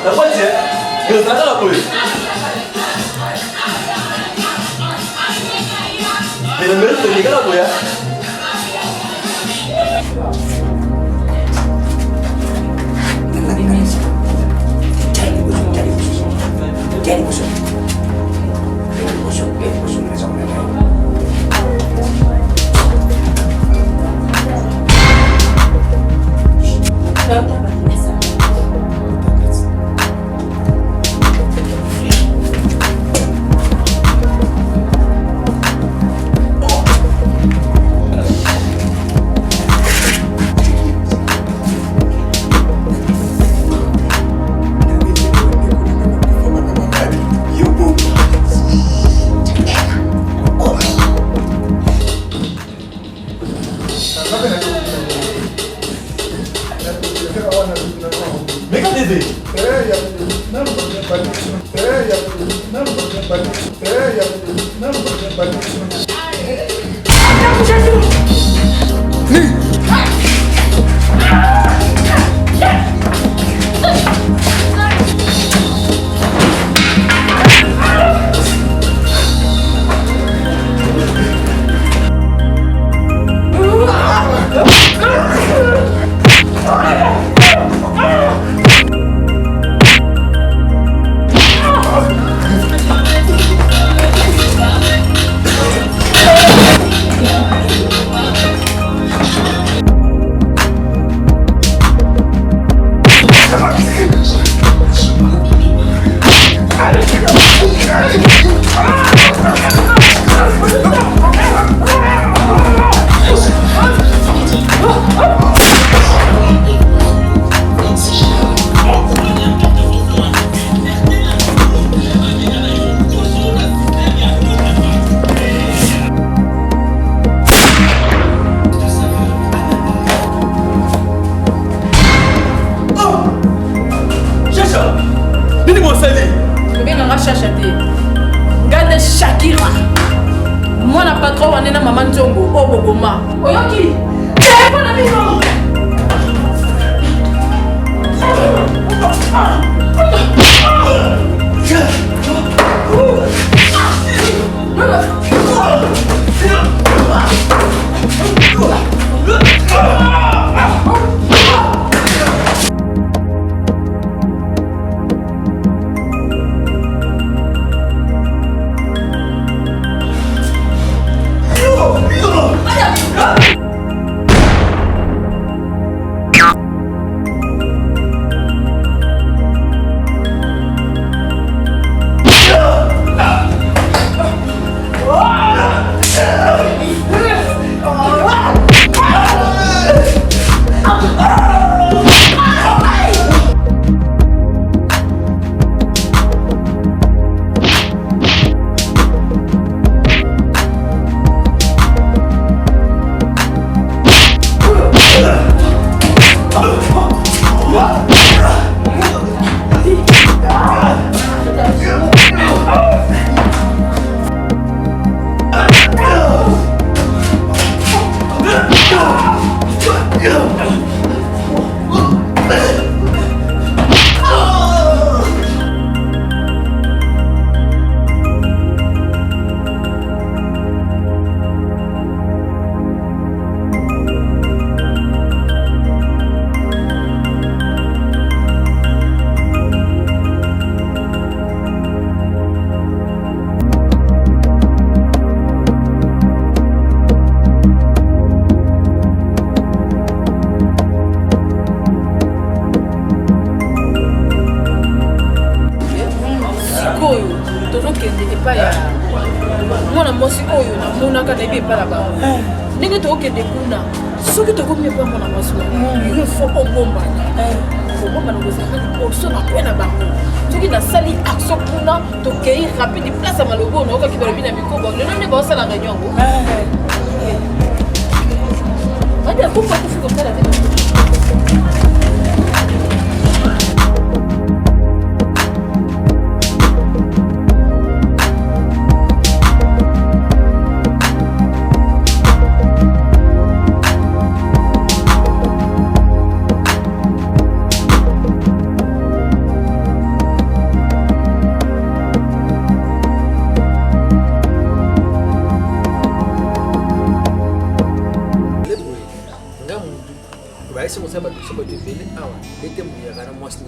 La moitié, que ça la police. Mais le mérite de la police.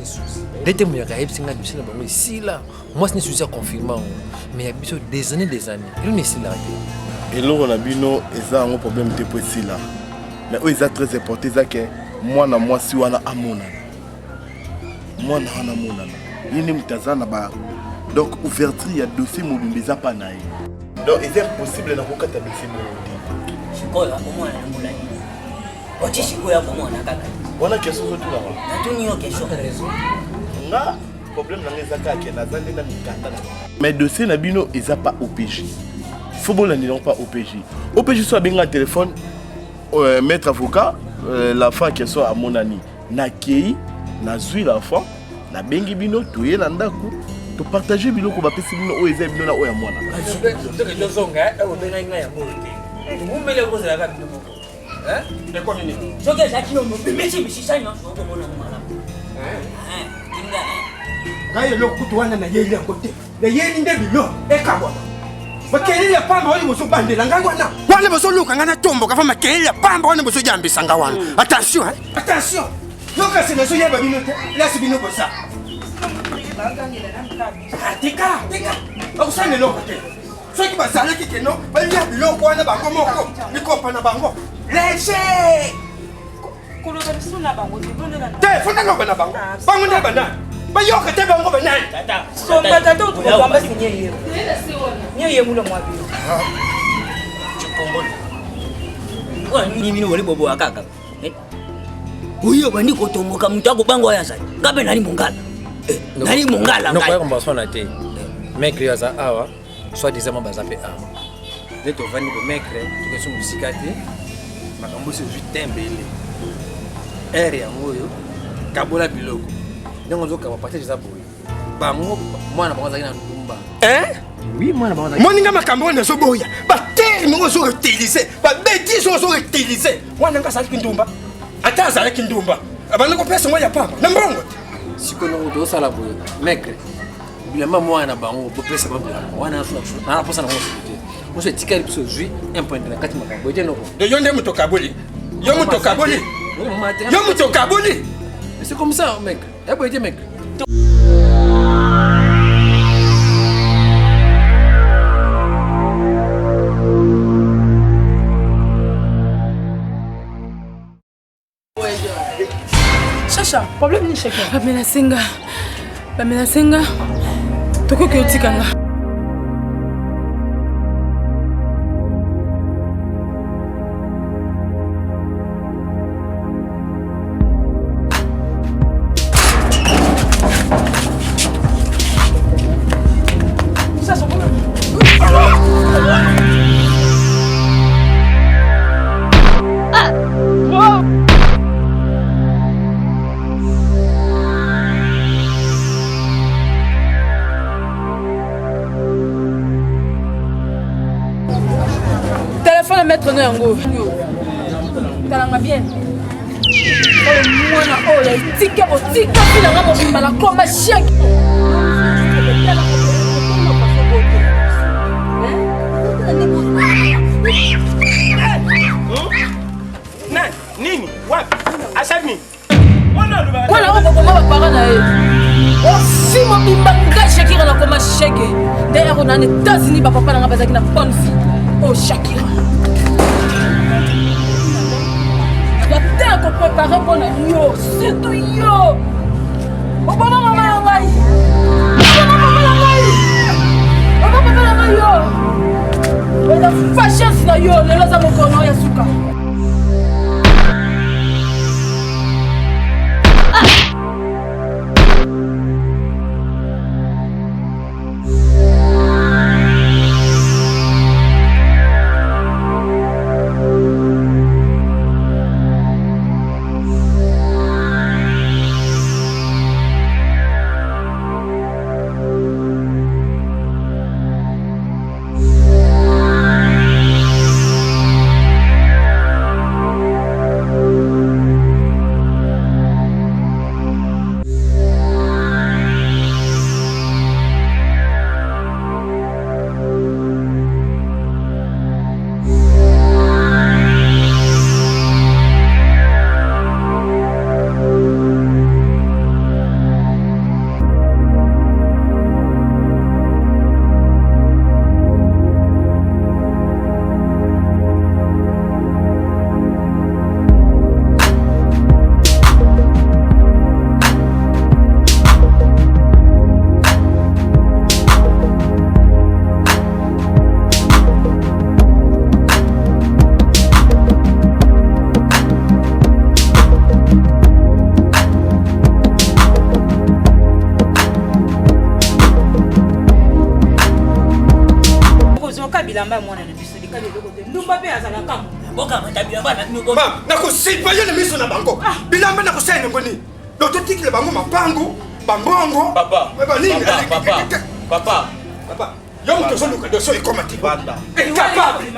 ni souci. Dès que moi j'ai singa dossier na bango ici là. Moi c'est ni souci à confirmer mais il y a des années Il n'est ici là. Et là on a bino eza un problème de pour ici là. Mais eux ils très important ça que moi si wana amona. Moi na wana mona. Yini mtazana ba donc ouverture ya dossier molumbiza pa na ye. Donc il est impossible na kokata dossier molumbi. Sikola omona na molani. Ochi sikoya komona kaka. Wana question zotu là. Natuni yo question raison. Nga problème na ngeza kaka na zande na mikanda. Mais dossier na bino eza pas OPJ. Football n'est pas OPJ. OPJ soit bien un téléphone maître avocat la fin qui soit à mon ami. Na kei na zui la fin na bengi bino toye na ndako to partager bino ko ba pesi bino o eza bino na o ya mwana. To zonga o benga nga ya mote. Ngumele ko zela ka bino moko. De ko nini? Soke zaki yo mo mechi bisisa nyo so ko mona mala. Tinga. Ngaye lokutu wana na yeli akote. Na yeli ndebilo ekabwa. Makelele ya pamba wali boso bandela nga wana. Wale boso luka nga na tombo ka fa makelele ya pamba wali boso jambisa nga wana. Attention attention. Yoka sina so yeba bino te. Laisse bino bosa. Tika. Okusane loko te. Soki bazala ki keno, baliya biloko wana bango moko. Likopa na bango. Laisse. Koloba suna bango tibonela. Te fona loba na bango. Bango ne bana. Bayoka te bango bana. Tata. So tata to ko bamba sinye yero. Nye mulo mwabi. Chipongolo. Wa ni mino wale bobo akaka. Uyo bandi ko tomoka mutako bango yaza. Ngabe nani mungala? Nani mungala ngai? Non pas on a été. Mec yaza awa, soit disant baza pe awa. Dès to vani bo mec, to so musikate. Makambo se jutembele. Area ngoyo. Kabola biloko. Donc on va partir des boy. Bango mwana bango zaki na ndumba. Oui, mwana bango zaki. Moninga makambo na so boya. Ba terme ngo so utiliser. Ba bêtise so utiliser. Wana nga saki ndumba. Ata azalaki ndumba. Abana ko pesa ngoya papa. Na mbongo. Sikono do sala boy. Mec. Bilamba mwana bango bo pesa ba bila. Wana so na posa na ngoso. Ngoso tikali biso zui 1.4 makambo. Ete noko. De yonde mutoka boli. Yo mutoka boli. Yo mutoka boli. C'est comme ça, mec. Eh ben, mec. Chacha, problème ni chacun. Pamela Senga. Toko ke otikanga. Maître Nango. Talanga bien. Mwana oya tika botika bila ngamo bimala koma shaki. Nini? Wapi? Asami. Wala wako koma bapara na ye. Osi mo bimbanga Shakira na koma shake. D'ailleurs on a les États-Unis ba papa na bazaki na bonne fille. Oh Shakira. Pour préparer pour la yo, c'est tout yo. Au bon moment la maille. Yo. La fashion c'est yo, le laza mokono ya suka. bilamba mwana na biso likali eloko te ndumba mpe azalaka mboka mata bilamba na bino nakosipaye na miso na bango bilamba nakosala ngoni lototikile bango mapango bambongo Papa. yo moto ozoluka doso ekoma ti Banda. incapable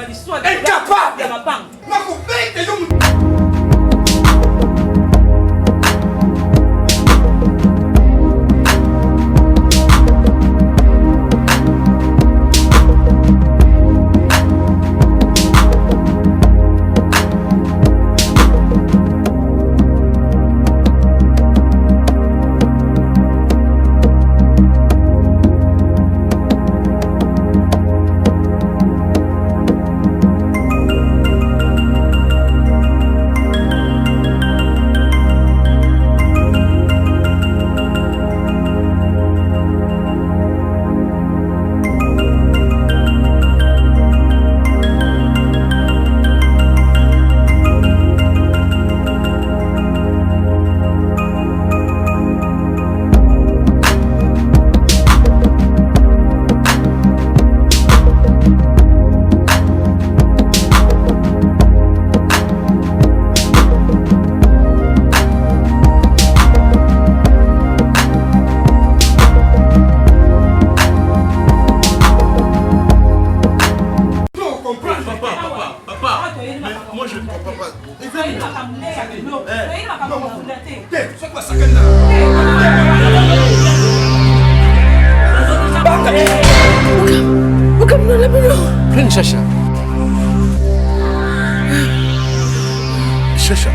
nakobete yo Moi je ne comprends pas. Prends Chacha. Chacha.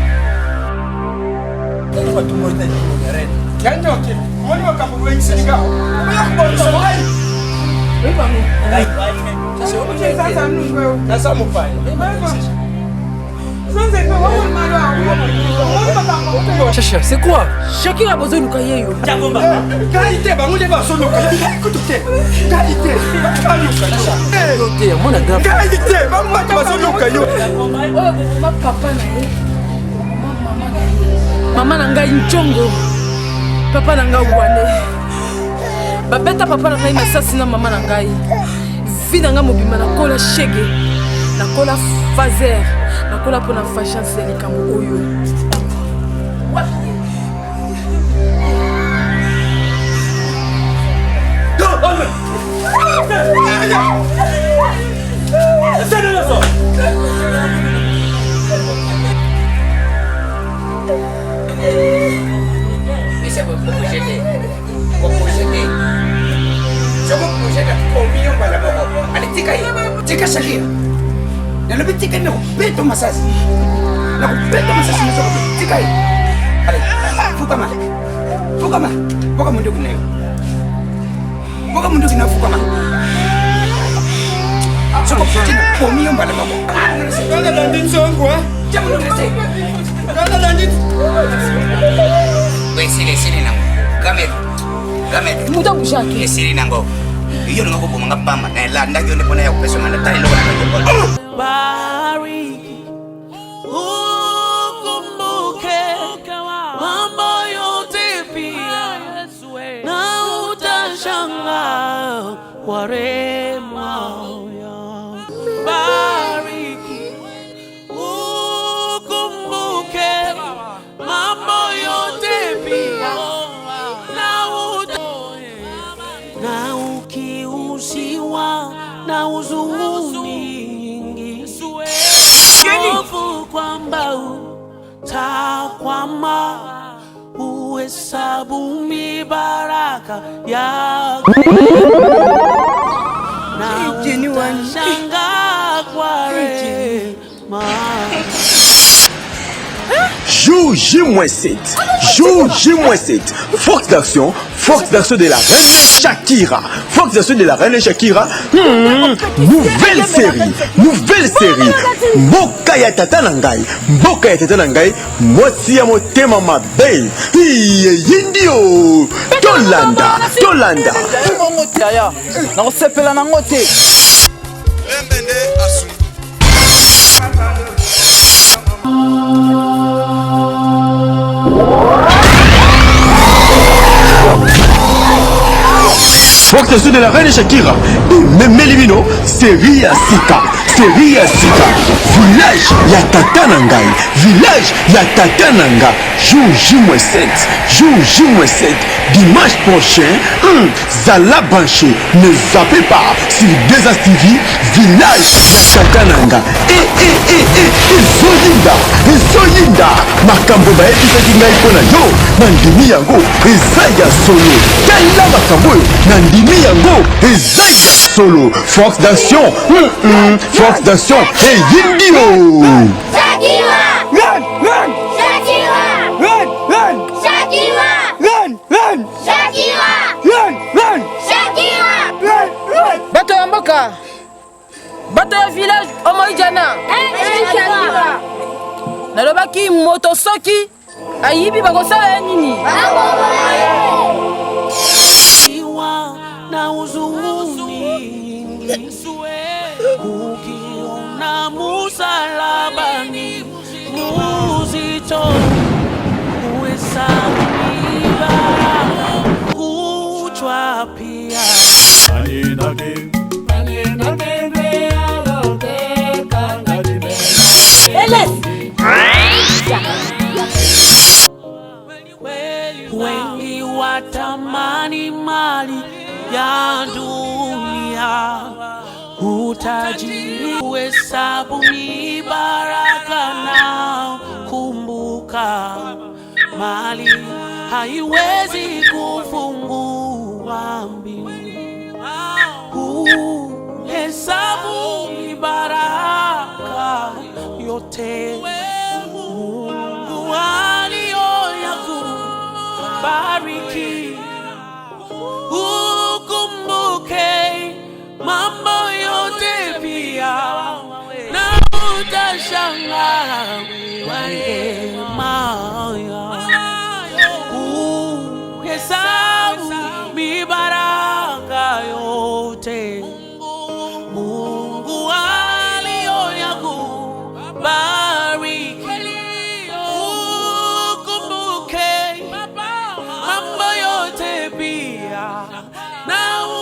Chacha, c'est quoi? Shakira a besoin de Lukayeyo. Qualité, bah, on est pas sur le qualité. Qualité, maman, tu vas sur le caillou. Papa na ye. Maman na ngai nchongo. Papa na ngai wane. Babeta papa na ngai masasi na mama na ngai. Vi na ngai mobima na kola shege. Na kola fazer. Na kola pona fashion seli kambo oyo. Tika Shakira. Na tika na kupeto masasi. Na kupeto masasi na tika. Ale, fukama. Fuka mundu kunayo. Fuka mundu kina fukama. Soko kutina komio mbala babo. Kala landin songo ah. Jamu ndese. Kala landin. Sili nango. Gamet. Muta bushaki. Sili nango. Iyo nango kubonga pamba na landa yo ne pona ya kupeso mala tali lo na. Bari ukumbuke mambo yote pia na utashanga kwa rema ya bariki ukumbuke mambo yote pia na ukiuziwa na huzuni hofu kwamba utakwama, uhesabu mibaraka yako na utashangaa kwa rehema. Jour J-7, jour J-7, force d'action de la reine Shakira, force d'action de la reine Shakira, nouvelle série, Mboka ya tata nangai, mwasi ya motema mabe, yindio, Tolanda, na osepela nango te. Fox Station de la Reine Shakira. Et même Melivino, série à Sika. Série à Sika. Village Yatata Nangai. Village Yatata Nanga. Jour J-7. Jour J-7. Dimanche prochain, Zala Banché. Ne zappez pas sur 2A TV. Village Yatata Nanga. Zoyinda. Makambo bayepisaki ngai mpona yo. Nandimi yango. Eza ya solo. Tala makambo oyo. Nandimi yango. Eza ya solo. Force d'action. Force d'action. Et Yindio. Shakira! Run! Run! Shakira! Run! Run! Shakira! Run! Run! Shakira! Run! Run! Shakira! Run! Run! bato ya mboka bato ya village omoijana Shakira! nalobaki moto soki ayibi bakosala ye nini Iwa na huzuni ukiona musalabani muzito uhesabu kuchwa pia wengi watamani mali ya dunia, utajiri uhesabu ni baraka, na kumbuka mali haiwezi kufungua mbingu. Hesabu ni baraka yote Mungu aliyoyakubariki. Ukumbuke mambo yote pia, na utashangaa wema hesabu ni baraka yote Mungu aliyoyakubariki. Ukumbuke mambo yote pia, na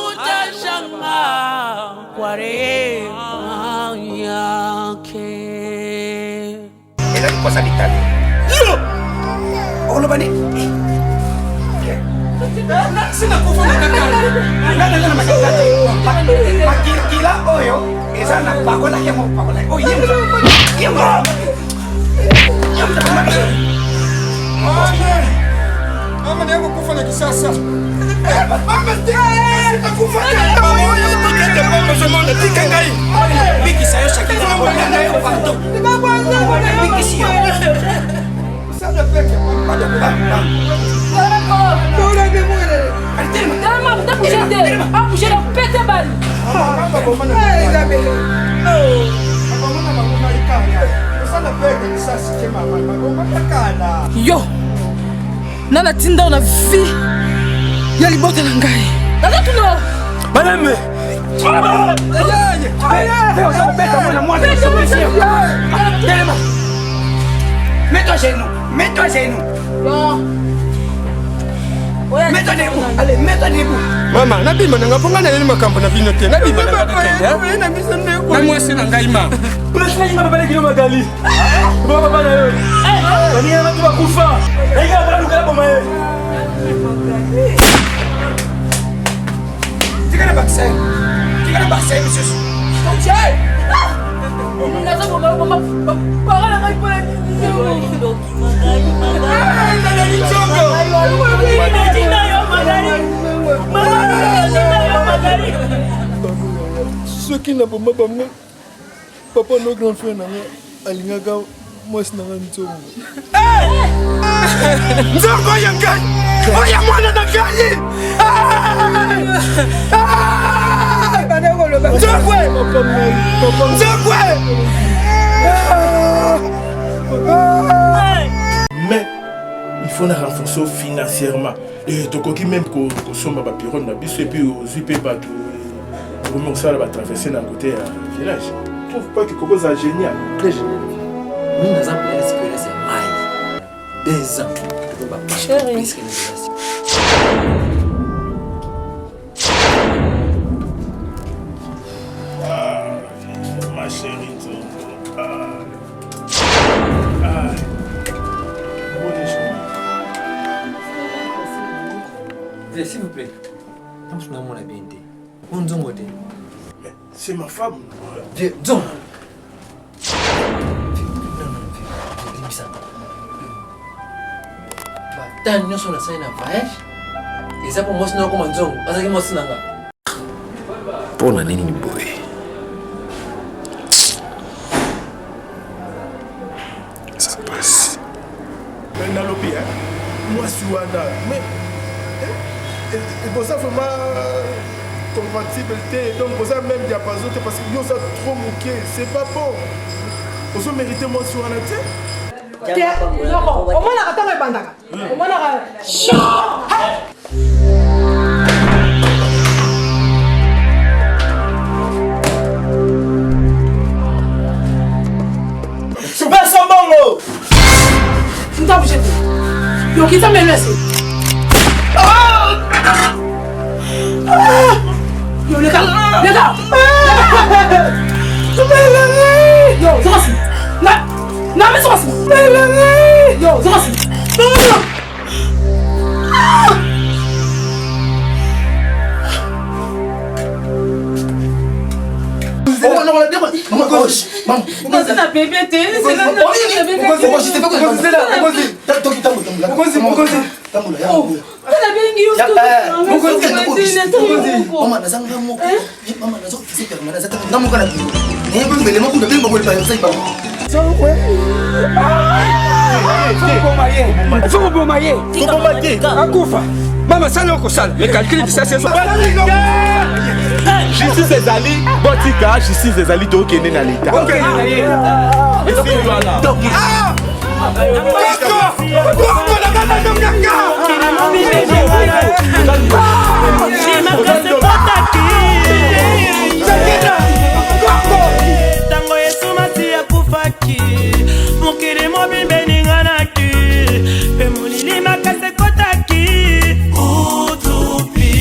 utashangaa kwa rehema yake. Ela kosa ditali. Olobani. Sina kufuna kakala. Nana makakati. Makikila oyo. Esa na pakola yamo pakola. Oh yemo. Yemo. Mama ni yangu kufa na kisasa. Mama stika kufa. Mama tikete mama zamona tikangai. Biki sayo Shakira mbona nayo pato. Biki sio. Sana peke mama. Yo, nana tinda na vie ya libota na ngai. Nana tuno. Madame. Mets-toi chez nous. Mets-toi chez nous. Mets-toi debout. Allez, mets-toi debout. Maman, nabima nanga ponga na makambo na bino te. Nabima nanga te. Na biso ndeko. Na mwasi na ngai ma. Unasema nyinga baba kilo magali. Baba baba na wewe. Nani ana tu kufa. Naiga baba duka baba wewe. Tika bakse. Tika bakse monsieur. Tonchai. Ninaza baba baba. Baba na ngai pole. soki na boma bango papa no grand frère nanga alingaka mwasi nanga nzongo nzongo ya ngai oya mwana na ngai mais il faut la renforcer financièrement et tokoki même kosomba bapirone na biso et puis ozwi mpe bato vraiment osala batraverse na côté ya village. Je trouve pas que Kokoza est génial, très génial. Nous nous avons l'espérance de maille. 2 ans. Plus que nous. C'est ma femme. Zong. Tant nous sommes na voyage. Et ça pour moi c'est comme un zong. Parce que moi c'est nanga. Pour la nini boy. Ça passe. Mais dans l'opi, moi je suis Wanda. Mais et pour ça vraiment compatibilité. Donc pour ça même diapason parce que yo ça trop moqué. C'est pas bon. Vous avez mérité moi sur Wanda. Au moins la attends bandaka. Au moins la Não tá puxando. Eu quis também nesse. Eu legal. Legal. Yo, só assim. Não, mas só assim. Yo, só assim. Você tá bebendo? Você não tá Justice ezali botika, justice ezali tokende na leta. Tango esumati akufaki mukiri mobimbe ninganaki pe mulili makase kotaki utupi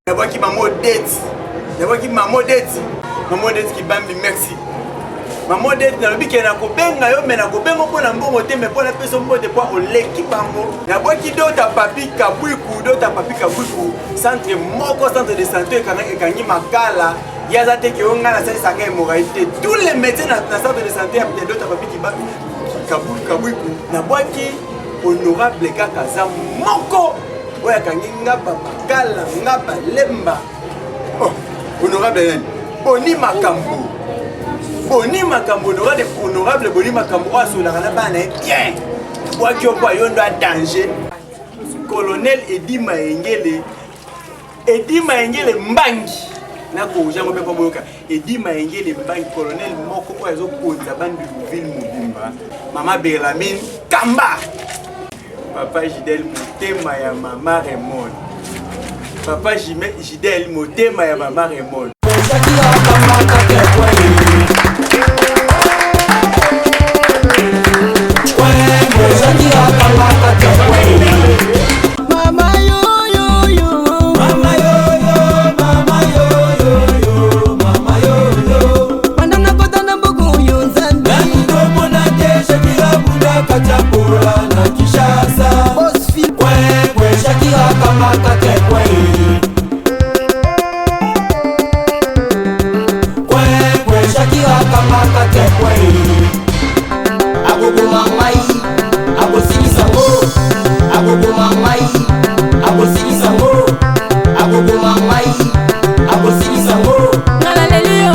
Nabaki maman date qui bambi merci maman date na lobiki na kobenga yo mena kobenga pona mbongo te me pona peso mbote po oleki bango nabaki dota papi kabwiku centre moko centre de santé ekangi makala yaza te ke onga na sali sanga hémorragie tous les médecins na centre de santé ya dota papi kabwiku nabaki honorable kaka za moko oya kangi ngaba makala ngaba lemba oh honorable boni makambo honorable boni makambo asolaka na bana bien bwaki okwa yondo a danger colonel Edi Maengele mbangi nako jango pe boyoka Edi Maengele mbangi colonel moko oyo azokonza bandi ville mobimba mama Berlamine Kamba papa Gidel motema ya mama Raymond papa Gidel motema ya mama Raymond Mama yo yo yo mama yo yo mama yo yo mama yo yo Mandana kotana boku yo nzambi Nando mona te Shakira bunda kachapura na Kishasa Bosfi kwe Shakira kama kate kwe Shakira kama kate kwe Agogo mamai Ago sini sango Agogo mamai Ago sini sango Agogo mamai Ago sini sango Ngala lelio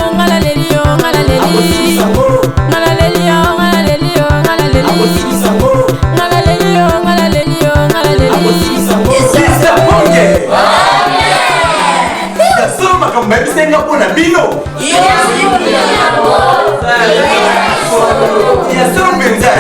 Ago sini sango Ngala lelio Ago sini sango Ngala lelio Ago sini sango Yasoma kama bisenga pona bino Yasoma benza